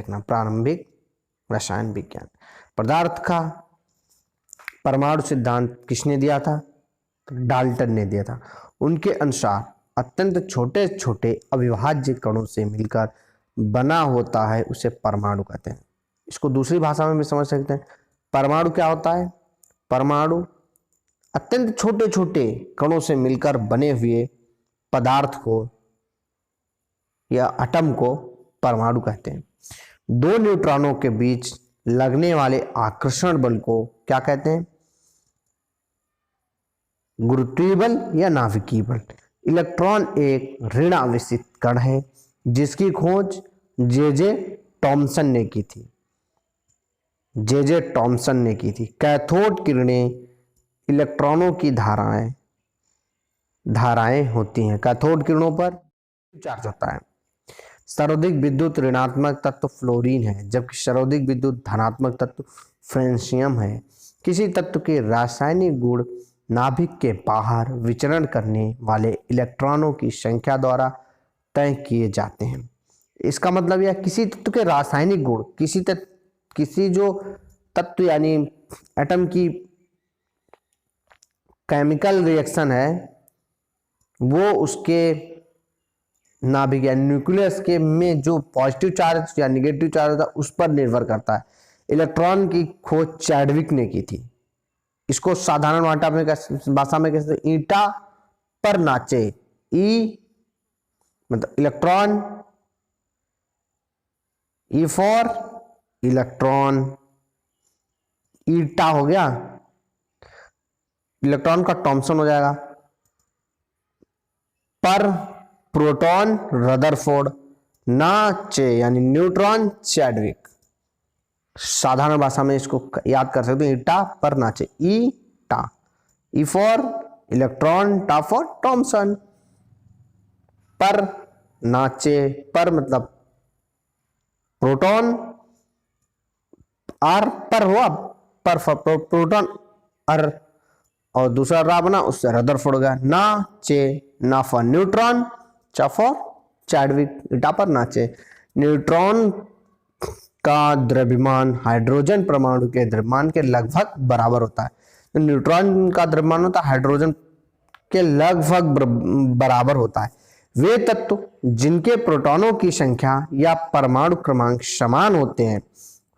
देखना, प्रारंभिक रसायन विज्ञान। पदार्थ का परमाणु सिद्धांत किसने दिया था? डाल्टन ने दिया था। उनके अनुसार अत्यंत छोटे छोटे अविभाज्य कणों से मिलकर बना होता है, उसे परमाणु कहते हैं। इसको दूसरी भाषा में भी समझ सकते हैं। परमाणु क्या होता है? परमाणु अत्यंत छोटे छोटे कणों से मिलकर बने हुए पदार्थ को या एटम को परमाणु कहते हैं। दो न्यूट्रॉनों के बीच लगने वाले आकर्षण बल को क्या कहते हैं? गुरुत्वीय बल या नाभिकीय बल। इलेक्ट्रॉन एक ऋण आवेशित कण है जिसकी खोज जे टॉमसन ने की थी। जे टॉमसन ने की थी। कैथोड किरणें इलेक्ट्रॉनों की धाराएं होती हैं। कैथोड किरणों पर चार्ज होता है। सर्वाधिक विद्युत ऋणात्मक तत्व फ्लोरीन है, जबकि सर्वाधिक विद्युत धनात्मक तत्व फ्रेंशियम है। किसी तत्व के रासायनिक गुण नाभिक के बाहर विचरण करने वाले इलेक्ट्रॉनों की संख्या द्वारा तय किए जाते हैं। इसका मतलब यह किसी तत्व के रासायनिक गुण, किसी जो तत्व यानी एटम की केमिकल रिएक्शन है वो उसके नाभिक या न्यूक्लियस के में जो पॉजिटिव चार्ज या निगेटिव चार्ज होता है उस पर निर्भर करता है। इलेक्ट्रॉन की खोज चैडविक ने की थी। इसको साधारण भाषा में कैसे? ईटा पर नाचे। ई मतलब इलेक्ट्रॉन, ई फॉर इलेक्ट्रॉन, ईटा हो गया, इलेक्ट्रॉन का थॉमसन हो जाएगा। पर प्रोटॉन रदरफोर्ड, नाचे यानी न्यूट्रॉन चैडविक। साधारण भाषा में इसको याद कर सकते हैं, ईटा पर नाचे। ईटा, ई फॉर इलेक्ट्रॉन, टा फॉर थॉमसन। पर नाचे, पर मतलब प्रोटॉन, आर पर हुआ, पर प्रोटॉन अर, और दूसरा रा बना उससे रदरफोर्ड हो गया। नाचे, ना फॉर न्यूट्रॉन, चा फॉर चैडविक, ईटा पर नाचे। न्यूट्रॉन का द्रव्यमान हाइड्रोजन परमाणु के द्रव्यमान के लगभग बराबर होता है। तो न्यूट्रॉन का द्रव्यमान होता है हाइड्रोजन के लगभग बराबर होता है। वे तत्व जिनके प्रोटॉनों की संख्या या परमाणु क्रमांक समान होते हैं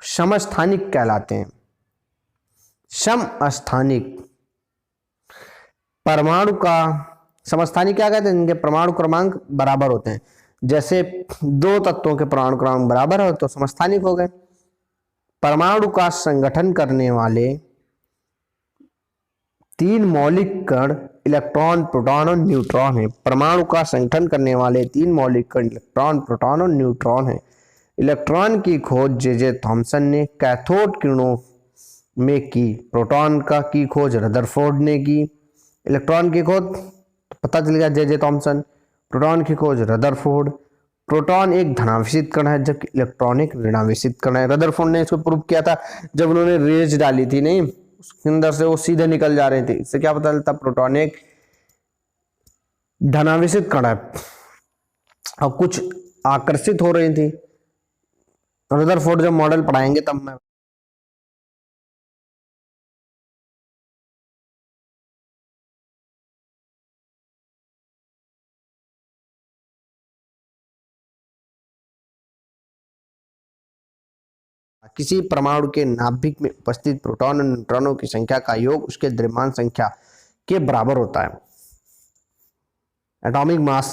समस्थानिक कहलाते हैं। समस्थानिक परमाणु का समस्थानिक क्या कहते हैं? जिनके परमाणु क्रमांक बराबर होते हैं। जैसे दो तत्वों के परमाणु क्रमांक बराबर हो तो समस्थानिक हो गए। परमाणु का संगठन करने वाले तीन मौलिक कण इलेक्ट्रॉन, प्रोटॉन और न्यूट्रॉन है। परमाणु का संगठन करने वाले तीन मौलिक कण इलेक्ट्रॉन, प्रोटॉन और न्यूट्रॉन है। इलेक्ट्रॉन की खोज जे थॉमसन ने कैथोड किरणों में की। प्रोटॉन की खोज रदरफोर्ड ने की। इलेक्ट्रॉन की खोज पता चल गया जे थॉमसन, प्रोटॉन की खोज रदरफोर्ड। प्रोटॉन एक धनावेशित कण है जबकि इलेक्ट्रॉन एक ऋणावेशित कण है। रदरफोर्ड ने इसको प्रूव किया था जब उन्होंने रेज डाली थी, नहीं उसके अंदर से वो सीधे निकल जा रहे थे। इससे क्या पता चलता? प्रोटॉन एक धनावेशित कण है और कुछ आकर्षित हो रही थी। रदरफोर्ड जब मॉडल पढ़ाएंगे तब मैं किसी परमाणु के नाभिक में उपस्थित प्रोटॉन और न्यूट्रॉनों की संख्या का योग उसके द्रव्यमान संख्या के बराबर होता है। Atomic mass,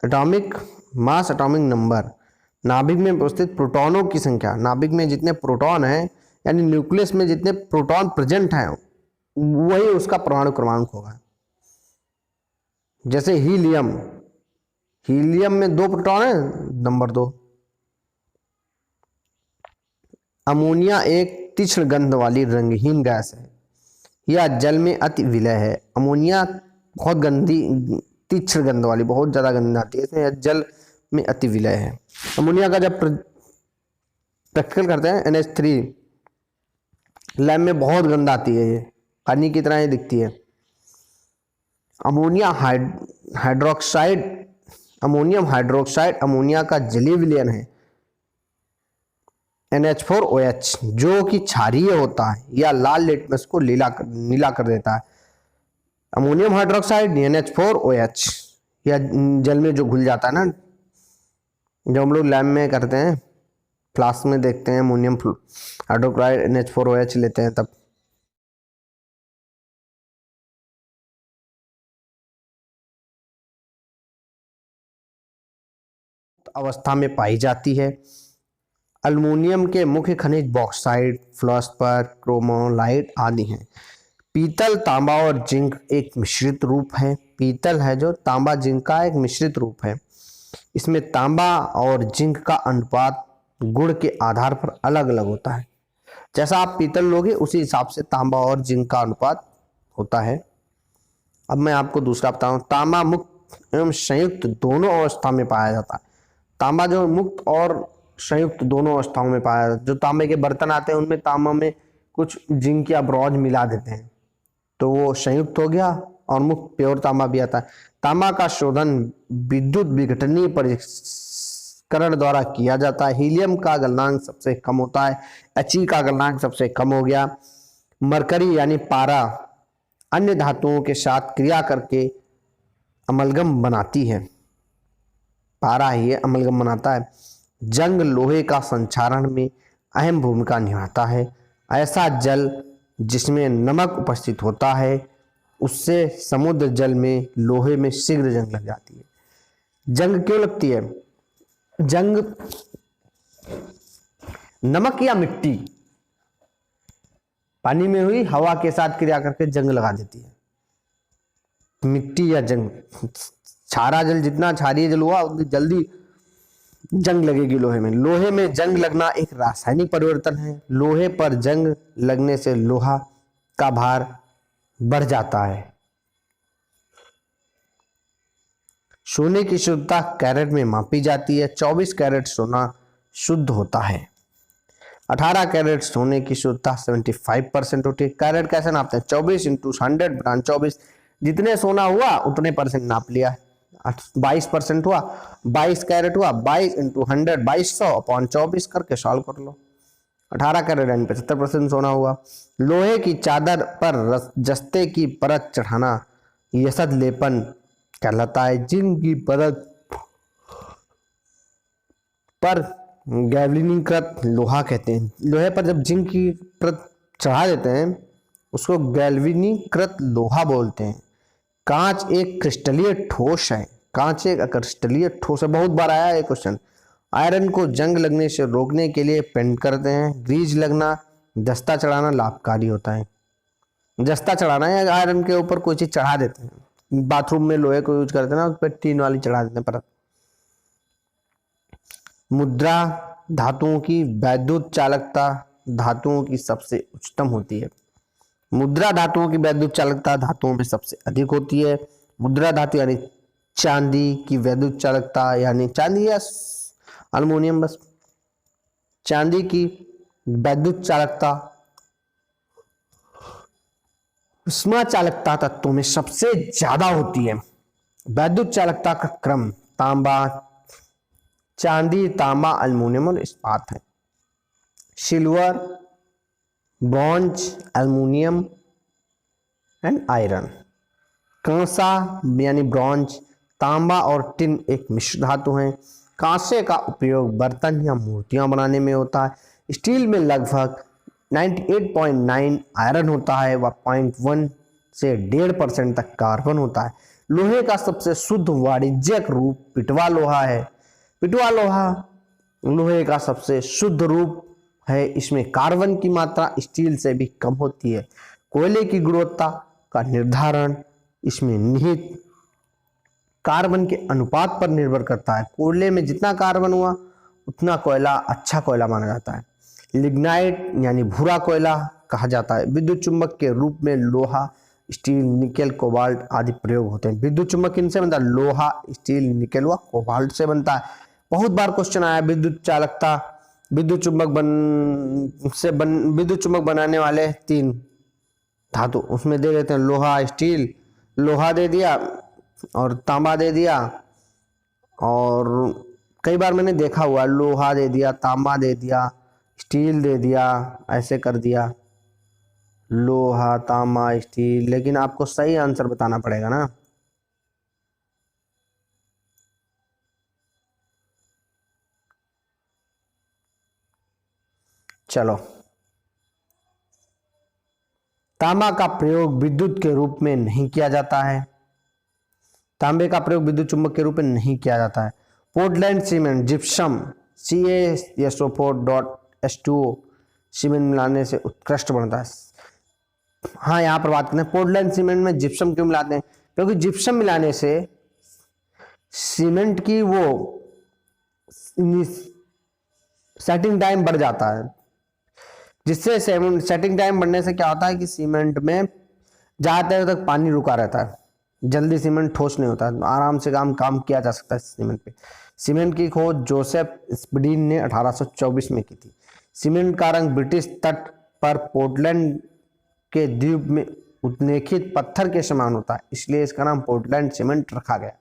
atomic mass, atomic number. नाभिक में उपस्थित प्रोटॉनों की संख्या, नाभिक में जितने प्रोटॉन हैं यानी न्यूक्लियस में जितने प्रोटॉन प्रेजेंट हैं वही उसका परमाणु क्रमांक होगा। जैसे हीलियम, हीलियम में 2 प्रोटॉन है, नंबर 2। अमोनिया एक तीक्ष्ण गंध वाली रंगहीन गैस है। यह जल में अति विलय है। अमोनिया बहुत गंदी, तीक्ष्ण गंध वाली, बहुत ज्यादा गंध आती है, इसमें जल में अति विलय है। अमोनिया का जब प्रैक्टिकल करते हैं NH3 लैब में बहुत गंध आती है, ये पानी की तरह ही दिखती है। Ammonia hydroxide ammonium hydroxide ammonia का जलीय विलयन है NH4OH, जो कि क्षारीय होता है या लाल लिटमस को नीला कर देता है। अमोनियम हाइड्रोक्साइड NH4OH या जल में जो घुल जाता है ना, जो हम लोग लैब में करते हैं, फ्लास्क में देखते हैं अमोनियम हाइड्रोक्साइड NH4OH लेते हैं तब। अवस्था में पाई जाती है। अल्मीनियम के मुख्य खनिज बॉक्साइट, फ्लोस्पर, क्रोमोलाइट आदि हैं। पीतल, तांबा और जिंक एक मिश्रित रूप है। पीतल है जो तांबा जिंक का एक मिश्रित रूप है। इसमें तांबा और जिंक का अनुपात गुण के आधार पर अलग अलग होता है। जैसा आप पीतल लोगे उसी हिसाब से तांबा और जिंक का अनुपात होता है। अब मैं आपको दूसरा बताऊं, तांबा मुक्त एवं संयुक्त दोनों अवस्था में पाया जाता है। तांबा जो मुक्त और संयुक्त दोनों अवस्थाओं में पाया जाता है। जो तांबे के बर्तन आते हैं उनमें तांबा में कुछ जिंक या ब्रॉन्ज मिला देते हैं तो वो संयुक्त हो गया, और मुक्त प्योर तांबा भी आता है। तांबा का शोधन विद्युत विघटनीय परिष्करण द्वारा किया जाता है। हीलियम का गलनांक सबसे कम होता है। He का गलनांक सबसे कम हो गया। मरकरी यानी पारा अन्य धातुओं के साथ क्रिया करके अमलगम बनाती है। पारा ही अमलगम बनाता है। जंग लोहे का संक्षारण में अहम भूमिका निभाता है। ऐसा जल जिसमें नमक उपस्थित होता है उससे समुद्र जल में लोहे में शीघ्र जंग लग जाती है। जंग क्यों लगती है? जंग नमक या मिट्टी पानी में हुई हवा के साथ क्रिया करके जंग लगा देती है। मिट्टी या जंग, क्षारा जल जितना क्षारीय जल हुआ उतनी जल्दी जंग लगेगी लोहे में। लोहे में जंग लगना एक रासायनिक परिवर्तन है। लोहे पर जंग लगने से लोहा का भार बढ़ जाता है। सोने की शुद्धता कैरेट में मापी जाती है। 24 कैरेट सोना शुद्ध होता है। 18 कैरेट सोने की शुद्धता 75% होती है। कैरेट कैसे नापते हैं? 24 इंटू 100 बटा 24, जितने सोना हुआ उतने परसेंट नाप लिया। 22% हुआ, 22 कैरेट हुआ, 22 इंटू 100 2200 अपॉन 24 करके सॉल्व कर लो। 18 कैरेट यानी 75% सोना हुआ। लोहे की चादर पर जस्ते की परत चढ़ाना यसद लेपन कहलाता है। जिंक की परत पर गैल्वेनीकृत लोहा कहते हैं। लोहे पर जब जिंक की परत चढ़ा देते हैं उसको गैल्वेनीकृत लोहा बोलते हैं। कांच एक क्रिस्टलीय ठोस है। कांच एक क्रिस्टलीय ठोस है। बहुत बार आया है क्वेश्चन। आयरन को जंग लगने से रोकने के लिए पेंट करते हैं। ग्रीज लगना, जस्ता चढ़ाना लाभकारी होता है। जस्ता चढ़ाना है, आयरन के ऊपर कोई चीज चढ़ा देते हैं। बाथरूम में लोहे को यूज करते हैं ना, उस पर टीन वाली चढ़ा देते हैं परत। मुद्रा धातुओं की वैद्युत चालकता धातुओं की सबसे उच्चतम होती है। मुद्रा धातुओं की वैद्युत चालकता धातुओं में सबसे अधिक होती है। मुद्रा धातु यानी चांदी की वैद्युत चालकता, यानी चांदी या अल्युमिनियम, बस चांदी की वैद्युत चालकता उष्मा चालकता तत्वों में सबसे ज्यादा होती है। वैद्युत चालकता का क्रम तांबा, चांदी, तांबा, अल्युमिनियम और इस्पात है। Silver, bronze, aluminium and iron. कांसा यानी ब्रॉन्ज, तांबा और टिन एक मिश्र धातु हैं। कांसे का उपयोग बर्तन या मूर्तियां बनाने में होता है। स्टील में लगभग 98.9 आयरन होता है व 0.1 से 1.5% तक कार्बन होता है। लोहे का सबसे शुद्ध वाणिज्यिक रूप पिटवा लोहा है। पिटवा लोहा लोहे का सबसे शुद्ध रूप है। इसमें कार्बन की मात्रा स्टील से भी कम होती है। कोयले की गुणवत्ता का निर्धारण इसमें निहित कार्बन के अनुपात पर निर्भर करता है। कोयले में जितना कार्बन हुआ उतना कोयला अच्छा कोयला माना जाता है। लिग्नाइट यानी भूरा कोयला कहा जाता है। विद्युत चुंबक के रूप में लोहा, स्टील, निकेल, कोबाल्ट आदि प्रयोग होते हैं। विद्युत चुंबक किनसे बनता है? लोहा, स्टील, निकेल व कोबाल्ट से बनता है। बहुत बार क्वेश्चन आया विद्युत चालकता, विद्युत चुंबक बनाने वाले 3 धातु, उसमें दे देते हैं लोहा, स्टील, लोहा दे दिया और तांबा दे दिया और कई बार मैंने देखा हुआ, लोहा दे दिया, तांबा दे दिया, स्टील दे दिया, ऐसे कर दिया, लोहा, तांबा, स्टील, लेकिन आपको सही आंसर बताना पड़ेगा ना। चलो, तांबा का प्रयोग विद्युत के रूप में नहीं किया जाता है। तांबे का प्रयोग विद्युत चुंबक के रूप में नहीं किया जाता है। Portland cement, gypsum, CaSO4.H2O cement मिलाने से उत्कृष्ट बनता है। हाँ, यहाँ पर बात करते हैं पोर्टलैंड सीमेंट में जिप्सम क्यों मिलाते हैं, क्योंकि जिप्सम मिलाने से सीमेंट की वो सेटिंग टाइम बढ़ जाता है, जिससे सेटिंग टाइम बढ़ने से क्या होता है कि सीमेंट में ज़्यादा देर तक पानी रुका रहता है, जल्दी सीमेंट ठोस नहीं होता, आराम से काम किया जा सकता है सीमेंट पे। सीमेंट की खोज जोसेफ स्पीडिन ने 1824 में की थी। सीमेंट का रंग ब्रिटिश तट पर पोर्टलैंड के द्वीप में उल्लेखित पत्थर के समान होता है, इसलिए इसका नाम पोर्टलैंड सीमेंट रखा गया।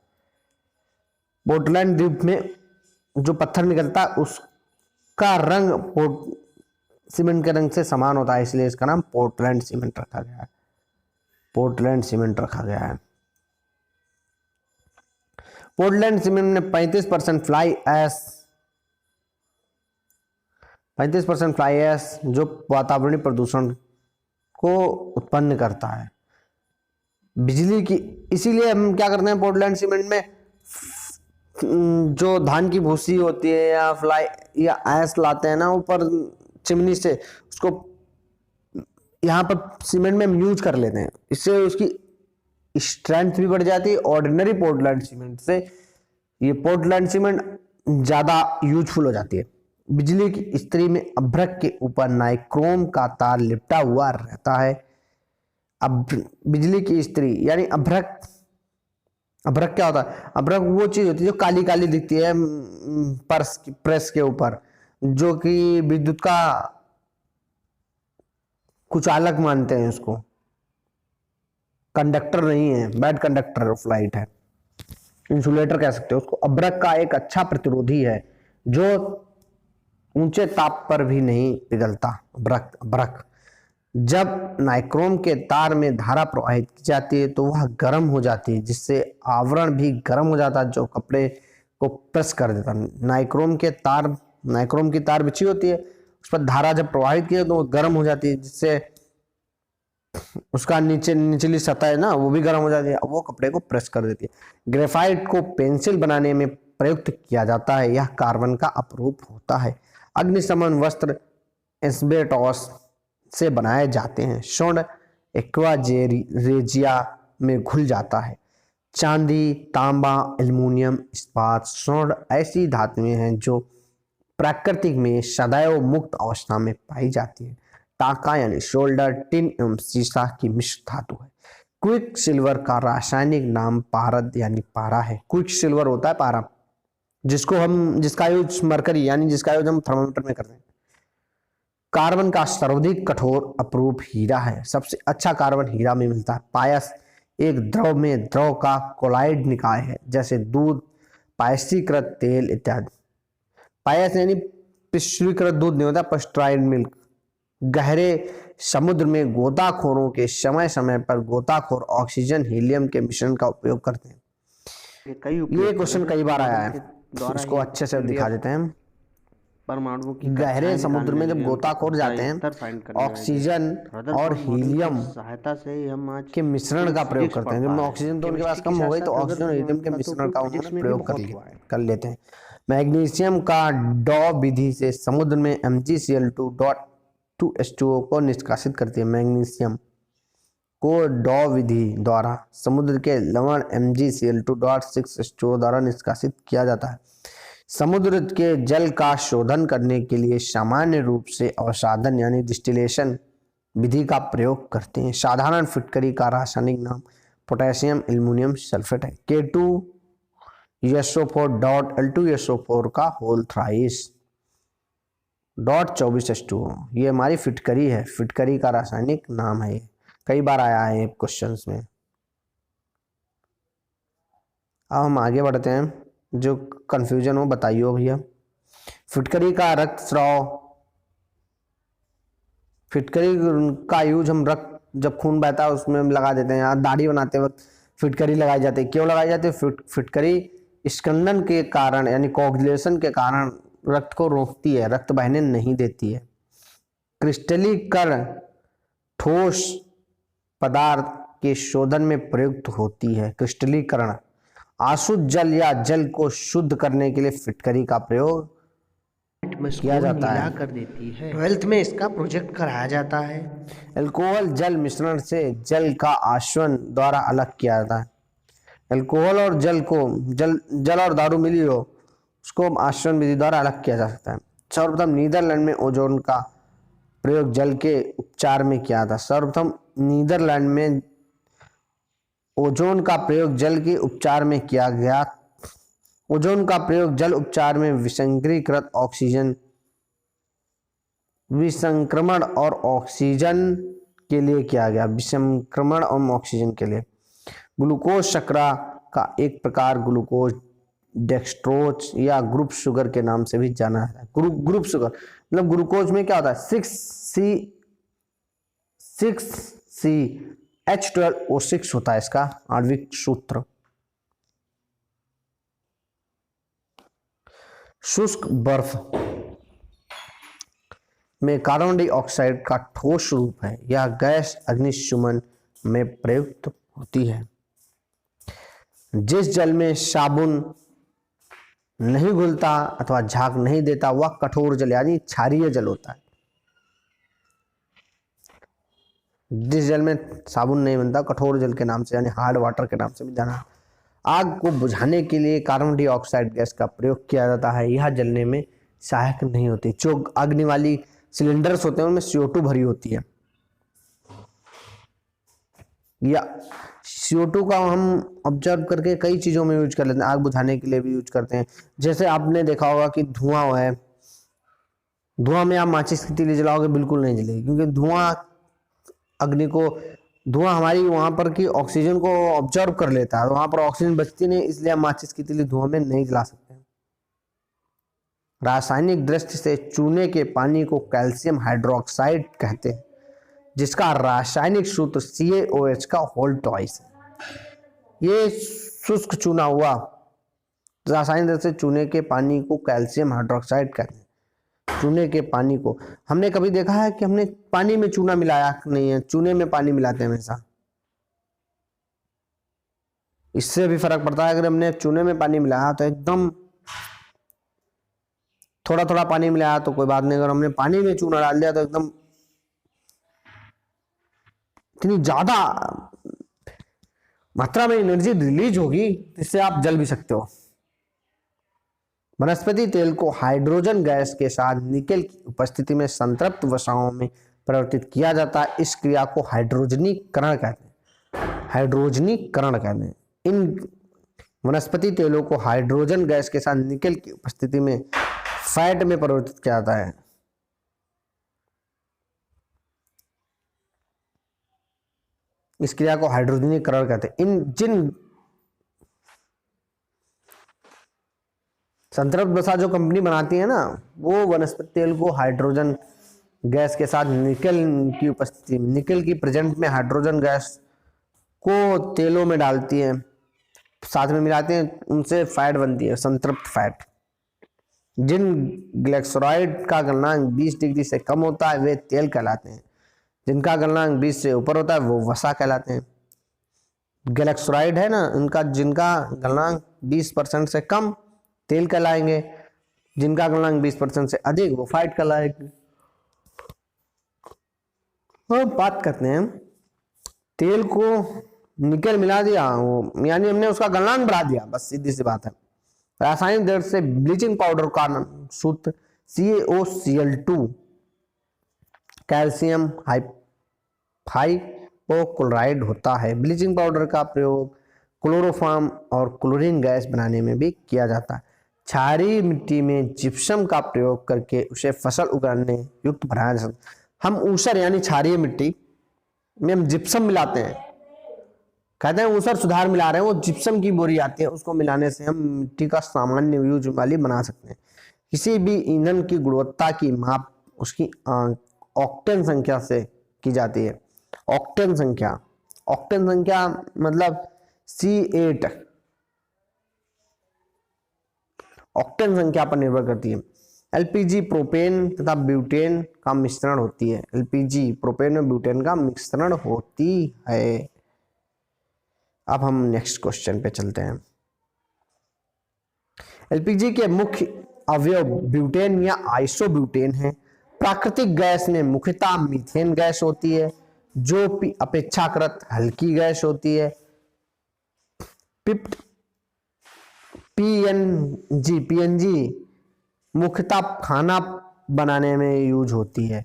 पोर्टलैंड द्वीप में जो पत्थर निकलता है उसका रंग सीमेंट के रंग से समान होता है, इसलिए इसका नाम पोर्टलैंड सीमेंट रखा गया है। पोर्टलैंड सीमेंट रखा गया है। पोर्टलैंड सीमेंट में 35% फ्लाई ऐश जो वातावरणीय प्रदूषण को उत्पन्न करता है, बिजली की। इसीलिए हम क्या करते हैं पोर्टलैंड सीमेंट में, जो धान की भूसी होती है या फ्लाई या ऐश लाते हैं ना ऊपर चिमनी से, उसको यहाँ पर सीमेंट में यूज कर लेते हैं, इससे उसकी स्ट्रेंथ भी बढ़ जाती है। ऑर्डिनरी पोर्टलैंड सीमेंट से ये पोर्टलैंड सीमेंट ज्यादा यूजफुल हो जाती है। बिजली की इस्त्री में अभ्रक के ऊपर नाइक्रोम का तार लिपटा हुआ रहता है। अब बिजली की इस्त्री यानी अभ्रक, अभ्रक क्या होता है, अभ्रक वो चीज होती है जो काली काली दिखती है प्रेस के ऊपर, जो कि विद्युत का कुछ अलग मानते हैं उसको, कंडक्टर नहीं है, बैड कंडक्टर ऑफ लाइट है, इंसुलेटर कह सकते हो उसको। अभ्रक का एक अच्छा प्रतिरोधी है जो ऊंचे ताप पर भी नहीं पिघलता। अभ्रक जब नाइक्रोम के तार में धारा प्रवाहित की जाती है तो वह गर्म हो जाती है, जिससे आवरण भी गर्म हो जाता है, जो कपड़े को प्रेस कर देता है। नाइक्रोम की तार बिछी होती है, उस पर धारा जब प्रवाहित की है तो वो गर्म हो जाती है, जिससे उसका निचली सतह है ना वो भी गर्म हो जाती है, वो कपड़े को प्रेस कर देती है। ग्रेफाइट को पेंसिल बनाने में प्रयुक्त किया जाता है, यह कार्बन का अपरूप होता है। अग्निशमन वस्त्र एस्बेस्टॉस से बनाए जाते हैं। स्वर्ण एक्वा रेजिया में घुल जाता है। चांदी, तांबा, एल्युमिनियम, इस्पात, स्वर्ण ऐसी धातुएं हैं जो प्राकृतिक में सदैव मुक्त अवस्था में पाई जाती है। टाका यानी शोल्डर, टिन एवं सीसा की मिश्र धातु है। क्विक सिल्वर का रासायनिक नाम पारद यानी पारा है। क्विक सिल्वर होता है पारा, जिसका यूज मरकरी यानी जिसका यूज हम थर्मामीटर में करते हैं। कार्बन का सर्वाधिक कठोर अपरूप हीरा है। सबसे अच्छा कार्बन हीरा में मिलता है। पायस एक द्रव में द्रव का कोलाइड निकाय है, जैसे दूध, पायसीकृत तेल इत्यादि। पायस यानी पिस्वीकृत दूध नहीं होता, पस्टराइज्ड मिल्क। गहरे समुद्र में गोताखोरों के समय समय पर गोताखोर ऑक्सीजन हीलियम के मिश्रण का उपयोग करते हैं। ये क्वेश्चन कई बार आया है, इसको अच्छे से दिखा देते हैं। परमाणुओं की गहरे समुद्र में जब गोताखोर जाते हैं, ऑक्सीजन और हीलियम सहायता से ही हम आज के मिश्रण का प्रयोग करते हैं। जब ऑक्सीजन तो उनके पास कम हो गई तो ऑक्सीजन और हीलियम के मिश्रण का उन्होंने प्रयोग कर लेते हैं। मैग्नीशियम का डॉ विधि से समुद्र में MgCl2.2H2O को निष्कासित करती है। मैग्नीशियम को डॉ विधि द्वारा समुद्र के लवण MgCl2.6H2O द्वारा निष्कासित किया जाता है। समुद्र के जल का शोधन करने के लिए सामान्य रूप से अवसादन यानी डिस्टिलेशन विधि का प्रयोग करते हैं। साधारण फिटकरी का रासायनिक नाम पोटेशियम एल्युमिनियम सल्फेट है। K2SO4.L2SO4 का होल थ्राइस .24H2O ये हमारी फिटकरी है। फिटकरी का रासायनिक नाम है। कई बार आया है क्वेश्चंस में। अब हम आगे बढ़ते हैं। जो कंफ्यूजन हो बताइए भैया। फिटकरी का रक्त स्राव, फिटकरी का यूज हम रक्त जब खून बहता है उसमें हम लगा देते हैं। यहाँ दाढ़ी बनाते वक्त फिटकरी लगाई जाती है। क्यों लगाई जाती है? फिटकरी स्कंदन के कारण यानी कोगुलेशन के कारण रक्त को रोकती है, रक्त बहने नहीं देती है। क्रिस्टलीकरण ठोस पदार्थ के शोधन में प्रयुक्त होती है। क्रिस्टलीकरण अशुद्ध जल या जल को शुद्ध करने के लिए फिटकरी का प्रयोग किया जाता है। कर देती है। 12th में इसका प्रोजेक्ट कराया जाता है। अल्कोहल जल मिश्रण से जल का आसवन द्वारा अलग किया जाता है। अल्कोहल और जल को जल और दारू मिली हो उसको आसवन विधि द्वारा अलग किया जा सकता है। सर्वप्रथम नीदरलैंड में ओजोन का प्रयोग जल के उपचार में किया था। सर्वप्रथम नीदरलैंड में ओजोन का प्रयोग जल के उपचार में किया गया। ओजोन का प्रयोग जल उपचार में विसंक्रीकृत ऑक्सीजन विसंक्रमण और ऑक्सीजन के लिए किया गया। विसंक्रमण और ऑक्सीजन के लिए ग्लूकोज शर्करा का एक प्रकार ग्लूकोज डेक्सट्रोज या ग्रुप शुगर के नाम से भी जाना जाता है। ग्रुप शुगर मतलब ग्लूकोज में क्या होता है 6CH12O6 होता है इसका आणविक सूत्र। शुष्क बर्फ में कार्बन डाइऑक्साइड का ठोस रूप है। यह गैस अग्निशमन में प्रयुक्त होती है। जिस जल में साबुन नहीं घुलता अथवा झाग नहीं देता वह कठोर जल यानी क्षारीय जल होता है। जिस जल में साबुन नहीं बनता कठोर जल के नाम से यानी हार्ड वाटर के नाम से भी जाना। आग को बुझाने के लिए कार्बन डाइऑक्साइड गैस का प्रयोग किया जाता है। यह जलने में सहायक नहीं होती। जो अग्नि वाली सिलेंडर्स होते हैं उनमें CO2 भरी होती है। या CO2 का हम ऑब्जर्व करके कई चीजों में यूज कर लेते हैं। आग बुझाने के लिए भी यूज करते हैं। जैसे आपने देखा होगा कि धुआं है, धुआं में आप माचिस की तीली जलाओगे बिल्कुल नहीं जलेगी, क्योंकि धुआं अग्नि को धुआं हमारी वहां पर की ऑक्सीजन को ऑब्जर्व कर लेता है। वहां पर ऑक्सीजन बचती नहीं, इसलिए हम माचिस की तीली धुआं में नहीं जला सकते। रासायनिक दृष्टि से चूने के पानी को कैल्शियम हाइड्रोक्साइड कहते हैं, जिसका रासायनिक सूत्र CaOH का होल ट्वाइस है। ये शुष्क चूना हुआ। रासायनिक दृष्टि से चूने के पानी को कैल्शियम हाइड्रोक्साइड कहते हैं। चूने के पानी को हमने कभी देखा है कि हमने पानी में चूना मिलाया नहीं है, चूने में पानी मिलाते हैं हमेशा। इससे भी फर्क पड़ता है। अगर हमने चूने में पानी मिलाया तो एकदम थोड़ा थोड़ा पानी मिलाया तो कोई बात नहीं, अगर हमने पानी में चूना डाल दिया तो एकदम इतनी ज्यादा मात्रा में एनर्जी रिलीज होगी जिससे आप जल भी सकते हो। वनस्पति तेल को हाइड्रोजन गैस के साथ निकेल की उपस्थिति में संतृप्त वसाओं में परिवर्तित किया जाता है। इस क्रिया को हाइड्रोजनीकरण कहते हैं। हाइड्रोजनीकरण कहते हैं। इन वनस्पति तेलों को हाइड्रोजन गैस के साथ निकेल की उपस्थिति में फैट में परिवर्तित किया जाता है। इस क्रिया को हाइड्रोजनीकरण कहते हैं। इन जिन संतृप्त वसा जो कंपनी बनाती है ना, वो वनस्पति तेल को हाइड्रोजन गैस के साथ निकेल की उपस्थिति में, निकेल की प्रेजेंट में हाइड्रोजन गैस को तेलों में डालती है, साथ में मिलाते हैं, उनसे फैट बनती है, संतृप्त फैट। जिन ग्लिसरॉइड का गलनांक 20 डिग्री से कम होता है वे तेल कहलाते हैं। जिनका गलनांक 20 से ऊपर होता है वो वसा कहलाते हैं। ग्लिसरॉइड है ना, उनका जिनका गलनांक 20% से कम तेल कहलाएंगे, जिनका गलनांक 20% से अधिक वो फैट कहलाएंगे। और बात करते हैं तेल को निकेल मिला दिया, वो यानी हमने उसका गलनांक बढ़ा दिया, बस सीधी सी बात है। रासायनिक दर से ब्लीचिंग पाउडर का सूत्र CaOCl2 कैल्शियम हाइपोक्लोराइड होता है। ब्लीचिंग पाउडर का प्रयोग क्लोरोफॉर्म और क्लोरीन गैस बनाने में भी किया जाता है। क्षारीय मिट्टी में जिप्सम का प्रयोग करके उसे फसल उगाने युक्त बनाया जा सकता है। हम ऊसर यानी क्षारीय मिट्टी में हम जिप्सम मिलाते हैं, कहते हैं ऊसर सुधार मिला रहे हैं, वो जिप्सम की बोरी आती है उसको मिलाने से हम मिट्टी का सामान्य यूज वाली बना सकते हैं। किसी भी ईंधन की गुणवत्ता की माप उसकी ऑक्टेन संख्या से की जाती है। ऑक्टेन संख्या मतलब C8 ऑक्टेन संख्या पर निर्भर करती है। एलपीजी प्रोपेन तथा ब्यूटेन का मिश्रण होती है। एलपीजी प्रोपेन और ब्यूटेन का मिश्रण होती है। अब हम नेक्स्ट क्वेश्चन पे चलते हैं। एलपीजी के मुख्य अवयव ब्यूटेन या आइसोब्यूटेन है। प्राकृतिक गैस में मुख्यतः मीथेन गैस होती है जो अपेक्षाकृत हल्की गैस होती है। पीएनजी मुख्यतः खाना बनाने में यूज होती है।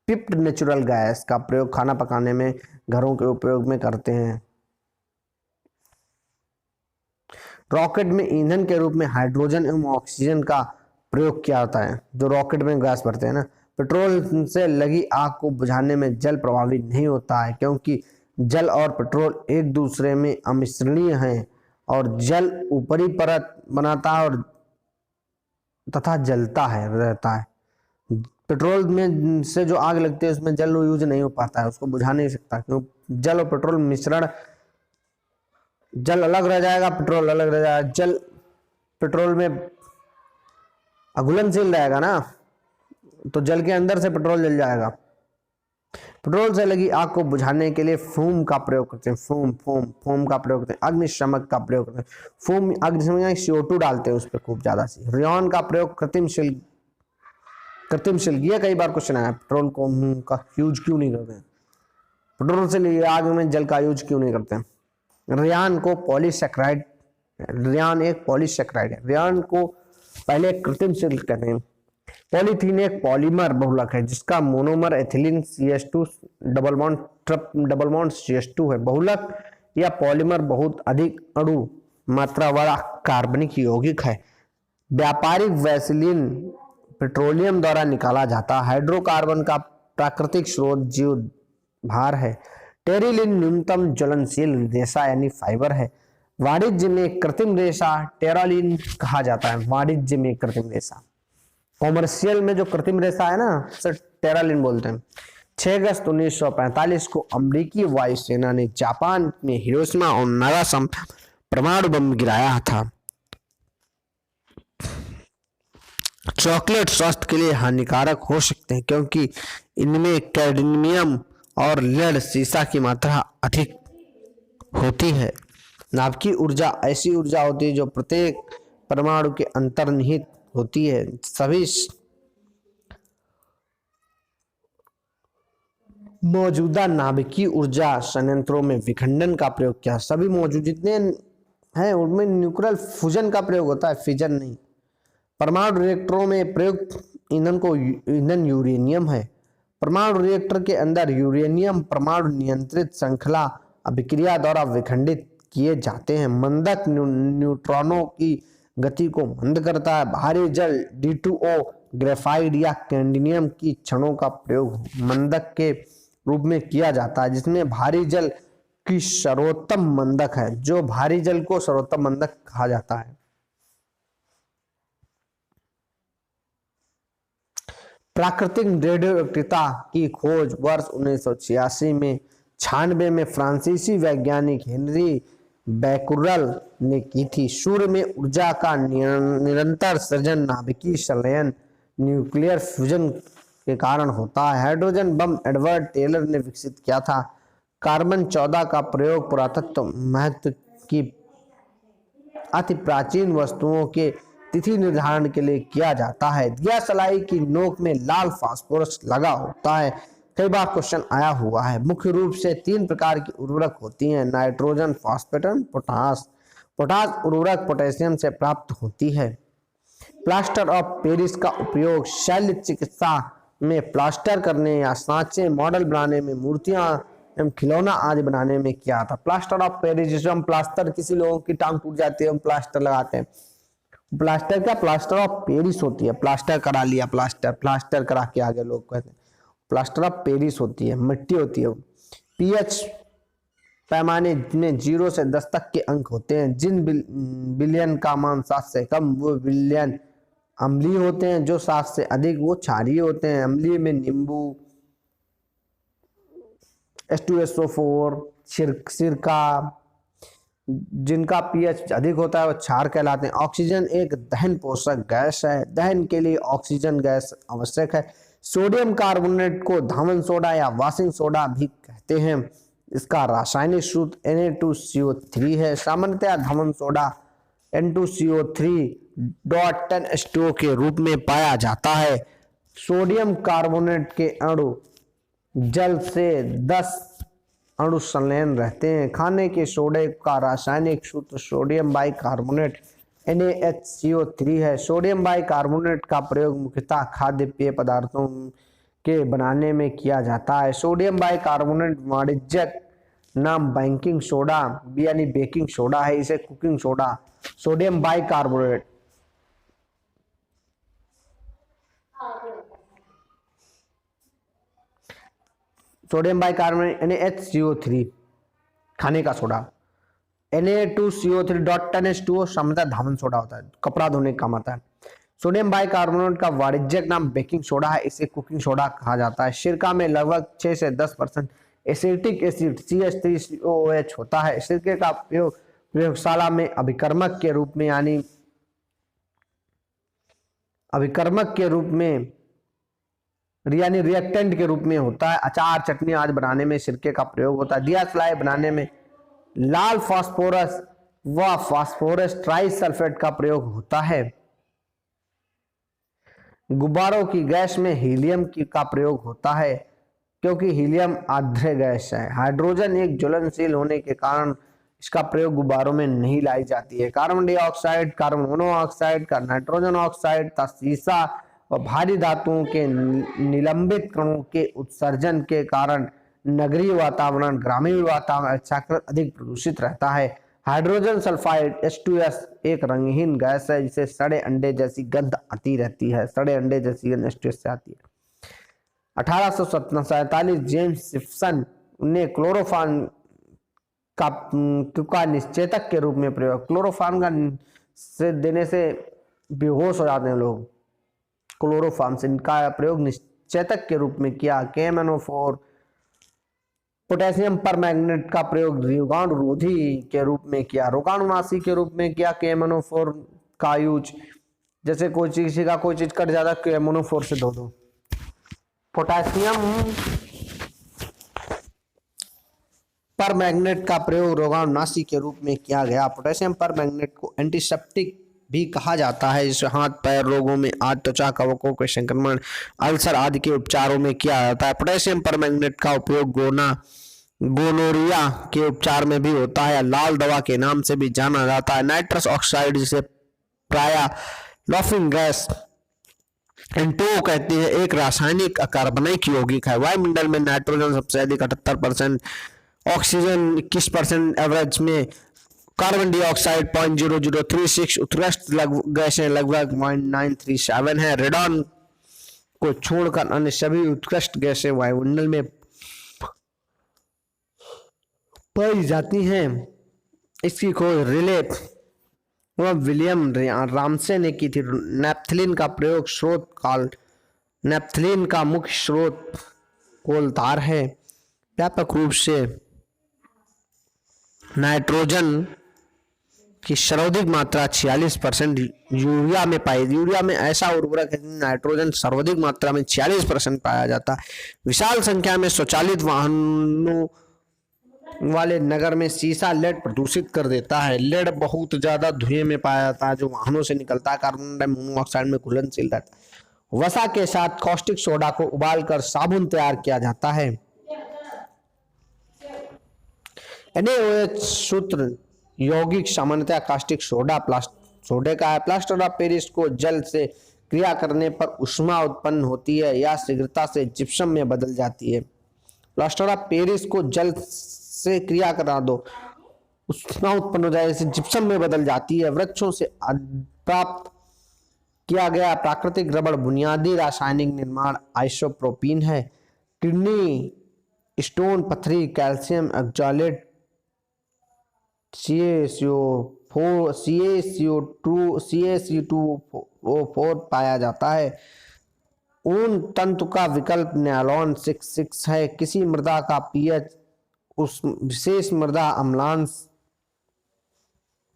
पिप्ड नेचुरल गैस का प्रयोग खाना पकाने में घरों के उपयोग में करते हैं। रॉकेट में ईंधन के रूप में हाइड्रोजन एवं ऑक्सीजन का प्रयोग किया जाता है। जो रॉकेट में गैस भरते हैं ना, पेट्रोल से लगी आग को बुझाने में जल प्रभावित नहीं होता है क्योंकि जल और पेट्रोल एक दूसरे में अमिश्रणीय हैं और जल ऊपरी परत बनाता है और तथा जलता है रहता है। पेट्रोल में से जो आग लगती है उसमें जल यूज नहीं हो पाता है, उसको बुझा नहीं सकता क्यों, जल और पेट्रोल मिश्रण, जल अलग रह जाएगा, पेट्रोल अलग रह जाएगा। जल पेट्रोल में अघुलनशील रहेगा ना, तो जल के अंदर से पेट्रोल जल जाएगा। पेट्रोल से लगी आग को बुझाने के लिए फोम का प्रयोग करते हैं। फोम का प्रयोग करते हैं। अग्निशमक का प्रयोग करते हैं। फोम अग्निशमक CO2 डालते हैं उस पर खूब ज्यादा सी। रेयन का प्रयोग कृत्रिमशील ये कई बार क्वेश्चन आया, पेट्रोल को का यूज क्यों नहीं करते हैं, पेट्रोल से लगी आग में जल का यूज क्यों नहीं करते हैं। रेयन को पॉलीसेक्राइड, रेयन एक पॉलीसेक्राइड है। रेयन को पहले कृत्रिमशील कहते हैं। पॉलीथीन एक पॉलीमर बहुलक है जिसका monomer ethylene CH2 double bond CH2 है। बहुलक या पॉलीमर बहुत अधिक अणु मात्रा वाला कार्बनिक यौगिक है। व्यापारिक वैसलीन पेट्रोलियम द्वारा निकाला जाता है। हाइड्रोकार्बन का प्राकृतिक स्रोत जीव भार है। टेरिलिन न्यूनतम ज्वलनशील रेशा यानी फाइबर है। वाणिज्य में कृत्रिम रेशा टेरालिन कहा जाता है। वाणिज्य में कृत्रिम रेशा, कॉमर्शियल में जो कृत्रिम रेशा है ना उसे टेरालिन बोलते हैं। 6 अगस्त 1945 को अमेरिकी वायुसेना ने जापान में हिरोशिमा और नागासाकी परमाणु बम गिराया था। चॉकलेट स्वास्थ्य के लिए हानिकारक हो सकते हैं क्योंकि इनमें कैडमियम और लेड सीसा की मात्रा अधिक होती है। नाभिकीय ऊर्जा ऐसी ऊर्जा होती है जो प्रत्येक परमाणु के अंतर्निहित होती है। सभी मौजूदा नाभिकीय ऊर्जा संयंत्रों में विखंडन का प्रयोग किया। सभी मौजूद जितने हैं उनमें न्यूक्लियर फ्यूजन का प्रयोग होता है, फिजन नहीं। परमाणु रिएक्टरों में प्रयुक्त ईंधन यूरेनियम है। परमाणु रिएक्टर के अंदर यूरेनियम परमाणु नियंत्रित श्रृंखला अभिक्रिया द्वारा विखंडित किए जाते हैं। मंदक न्यूट्रॉनों की गति को मंद करता है। भारी जल D2O ग्रेफाइट या कैडमियम की क्षणों का प्रयोग मंदक के रूप में किया जाता है जिसमें भारी जल की सर्वोत्तम मंदक है, जो भारी जल को सर्वोत्तम मंदक कहा जाता है। प्राकृतिक रेडियोएक्टिवता की खोज वर्ष 1986 में 96 में फ्रांसीसी वैज्ञानिक हेनरी बैकुरल ने की थी। सूर्य में ऊर्जा का निरंतर सृजन नाभिकीय संलयन न्यूक्लियर फ्यूजन के कारण होता है। हाइड्रोजन बम एडवर्ड टेलर ने विकसित किया था। कार्बन 14 का प्रयोग पुरातत्व महत्व की अति प्राचीन वस्तुओं के तिथि निर्धारण के लिए किया जाता है। दिया सलाई की नोक में लाल फास्फोरस लगा होता है। कई बार क्वेश्चन आया हुआ है। मुख्य रूप से 3 प्रकार की उर्वरक होती हैं, नाइट्रोजन, फॉस्फेट, पोटास। पोटास उर्वरक पोटेशियम से प्राप्त होती है। प्लास्टर ऑफ पेरिस का उपयोग शल्य चिकित्सा में प्लास्टर करने या सांचे, मॉडल बनाने में, मूर्तियां एवं खिलौना आदि बनाने में किया था। प्लास्टर ऑफ पेरिस, जिसमें हम प्लास्टर, किसी लोगों की टांग टूट जाती है हम प्लास्टर लगाते हैं, प्लास्टर क्या, प्लास्टर ऑफ पेरिस होती है। प्लास्टर करा लिया, प्लास्टर करा के आगे लोग कहते हैं प्लास्टर ऑफ पेरिस होती है, मिट्टी होती है। पीएच पैमाने में 0 से 10 तक के अंक होते हैं। जिन बिलियन का मान 7 से कम वो बिलियन अम्लीय होते हैं, जो 7 से अधिक वो क्षारीय होते हैं। अम्लीय में नींबू, H2SO4, सिरका, जिनका pH अधिक होता है वो क्षार कहलाते हैं। ऑक्सीजन एक दहन पोषक गैस है, दहन के लिए ऑक्सीजन गैस आवश्यक है। सोडियम कार्बोनेट को धावन सोडा या वॉशिंग सोडा भी कहते हैं। इसका रासायनिक सूत्र Na2CO3 है। सामान्यतः धावन सोडा N2CO3.10H2O के रूप में पाया जाता है। सोडियम कार्बोनेट के अणु जल से 10 अणु संलयन रहते हैं। खाने के सोडे का रासायनिक सूत्र सोडियम बाइकार्बोनेट NaHCO3 है। सोडियम बाइकार्बोनेट का प्रयोग मुख्यतः खाद्य पेय पदार्थों के बनाने में किया जाता है। सोडियम बाइकार्बोनेट वाणिज्यिक नाम बेकिंग सोडा यानी बेकिंग सोडा है, इसे cooking soda sodium bicarbonate sodium bicarbonate NaHCO3 खाने का सोडा। Na2CO3.10H2O सामान्यतः धावन सोडा होता है, कपड़ा धोने का काम आता है। सोडियम बाइकार्बोनेट का वाणिज्यिक नाम बेकिंग सोडा है, इसे कुकिंग सोडा कहा जाता है। सिरका में लगभग 6 से 10% एसिटिक एसिड CH3COOH होता है। सिरके का प्रयोग प्रयोगशाला में अभिकर्मक के रूप में यानी रिएक्टेंट के रूप में होता है। अचार, चटनी आदि बनाने में सिरके का प्रयोग होता है। दिया सलाई बनाने में लाल फास्फोरस व फास्फोरस ट्राइसल्फेट का प्रयोग होता है। गुब्बारों की गैस में हीलियम का प्रयोग होता है, क्योंकि हीलियम आर्द्र गैस है। हाइड्रोजन एक ज्वलनशील होने के कारण इसका प्रयोग गुब्बारों में नहीं लाई जाती है। कार्बन डाइऑक्साइड, कार्बन मोनोऑक्साइड का नाइट्रोजन ऑक्साइड तथा सीसा और भारी धातुओं के निलंबित कणों के उत्सर्जन के कारण नगरीय वातावरण, ग्रामीण वातावरण अपेक्षाकृत अधिक प्रदूषित रहता है। हाइड्रोजन सल्फाइड H2S एक रंगहीन गैस है, जिसे सड़े अंडे जैसी गंध आती रहती है। सड़े अंडे जैसी गंध H2S से आती है। 1847 जेम्स सिम्पसन ने क्लोरोफॉर्म का निश्चेतक के रूप में प्रयोग। क्लोरोफॉर्म का से देने से बेहोश हो जाते हैं लोग। क्लोरोफॉर्म से इनका प्रयोग निश्चेतक के रूप में किया। KMnO4 पोटेशियम परमैंगनेट का प्रयोग रोगाणुरोधी के रूप में किया, रोगाणुनाशी के रूप में किया। KMnO4 का यूज, जैसे कोई किसी का कोई चीज कट जाता KMnO4 से धो दो। पोटेशियम परमैंगनेट का प्रयोग रोगाणुनाशी के रूप में किया गया। पोटेशियम परमैंगनेट को एंटीसेप्टिक भी कहा जाता है, जिसे हाथ पैर रोगों में आदि, त्वचा कवकों के संक्रमण, अल्सर आदि के उपचारों में किया जाता है। पोटेशियम परमैंगनेट का उपयोग गोनोरिया के उपचार में भी होता है। लाल दवा के नाम से भी जाना जाता है। नाइट्रस ऑक्साइड, जिसे प्रायः लॉफिंग गैस N2O कहते हैं, एक रासायनिक अकार्बनिक यौगिक है। वायुमंडल में नाइट्रोजन सबसे अधिक 78%, ऑक्सीजन 21%, एवरेज में कार्बन डाइऑक्साइड 0.0036, उत्कृष्ट गैसें लगभग 0.937 है। रेडॉन को छोड़कर अन्य सभी उत्कृष्ट गैसें वायुमंडल में पाई जाती हैं। इसकी खोज रिले व विलियम रामसे ने की थी। नेपथलीन का प्रयोग नेपथलीन का मुख्य स्रोत कोलतार है। व्यापक रूप से नाइट्रोजन की सर्वाधिक मात्रा 46% यूरिया में पाई। यूरिया में ऐसा उर्वरक है नाइट्रोजन सर्वाधिक मात्रा में 46% पाया जाता है। विशाल संख्या में स्वचालित वाहनों वाले नगर में सीसा लेड प्रदूषित कर देता है। लेड बहुत ज्यादा धुएं में पाया जाता है जो वाहनों से निकलता है। कार्बन मोनोऑक्साइड में घुलनशील रहता है। वसा के साथ कास्टिक सोडा को उबालकर साबुन तैयार किया जाता है। NaOH सूत्र यौगिक सामान्यतः कास्टिक सोडे का है। प्लास्टर ऑफ पेरिस को जल से क्रिया करने पर ऊष्मा उत्पन्न होती है या शीघ्रता से जिप्सम में बदल जाती है। प्लास्टर ऑफ पेरिस को जल से क्रिया करा दो, ऊष्मा उत्पन्न हो जाए, जैसे जिप्सम में बदल जाती है। वृक्षों से प्राप्त किया गया प्राकृतिक रबड़ बुनियादी रासायनिक निर्माण आइसोप्रोपीन है। किडनी स्टोन, पथरी, कैल्शियम ऑक्सलेट CaCO4 पाया जाता है। ऊन तंतु का विकल्प नायलॉन 66 है। किसी मृदा का पीएच उस विशेष मृदा अम्लांश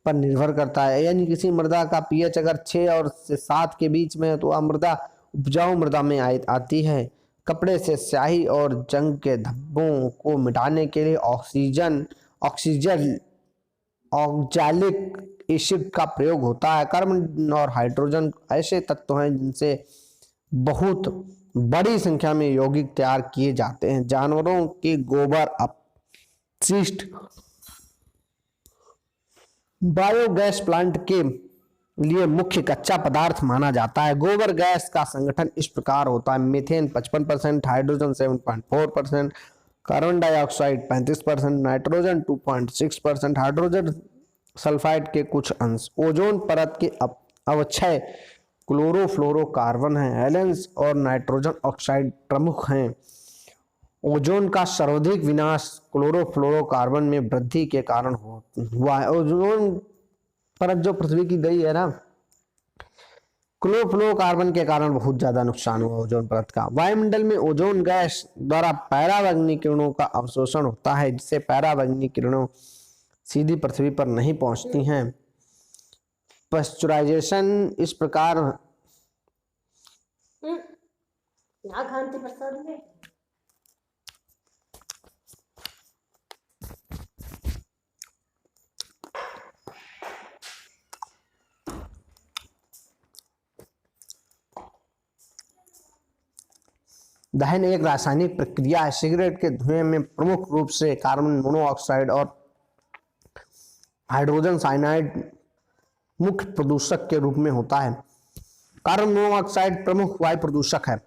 पर निर्भर करता है, यानी किसी मृदा का पीएच अगर 6 और 7 के बीच में है तो वह मृदा उपजाऊ मृदा में आती है। कपड़े से स्याही और जंग के धब्बों को मिटाने के लिए ऑक्सैलिक एसिड का प्रयोग होता है। कार्बन और हाइड्रोजन ऐसे तत्व हैं जिनसे बहुत बड़ी संख्या में यौगिक तैयार किए जाते हैं। जानवरों के गोबर अपशिष्ट बायोगैस प्लांट के लिए मुख्य कच्चा पदार्थ माना जाता है। गोबर गैस का संगठन इस प्रकार होता है: methane 55%, hydrogen 7.4%, carbon dioxide 35%, nitrogen 2.6%, hydrogen sulphide के कुछ अंश। ओजोन परत के अवक्षय क्लोरोफ्लोरोकार्बन है। हेलेंस और नाइट्रोजन ऑक्साइड प्रमुख हैं। ओजोन का सर्वाधिक विनाश क्लोरोफ्लोरोकार्बन में वृद्धि के कारण हुआ है। ओजोन परत जो पृथ्वी की गई है ना, क्लोरोफ्लोरोकार्बन के कारण बहुत ज्यादा नुकसान हुआ ओजोन परत का। वायुमंडल में ओजोन गैस द्वारा पराबैंगनी किरणों का अवशोषण होता है, जिससे पराबैंगनी किरणों सीधी पृथ्वी पर नहीं पहुंचती हैं। पाश्चराइजेशन इस प्रकार दहन एक रासायनिक प्रक्रिया है। सिगरेट के धुएं में प्रमुख रूप से कार्बन मोनोऑक्साइड और हाइड्रोजन साइनाइड मुख्य प्रदूषक के रूप में होता है। कार्बन मोनोऑक्साइड प्रमुख वायु प्रदूषक है।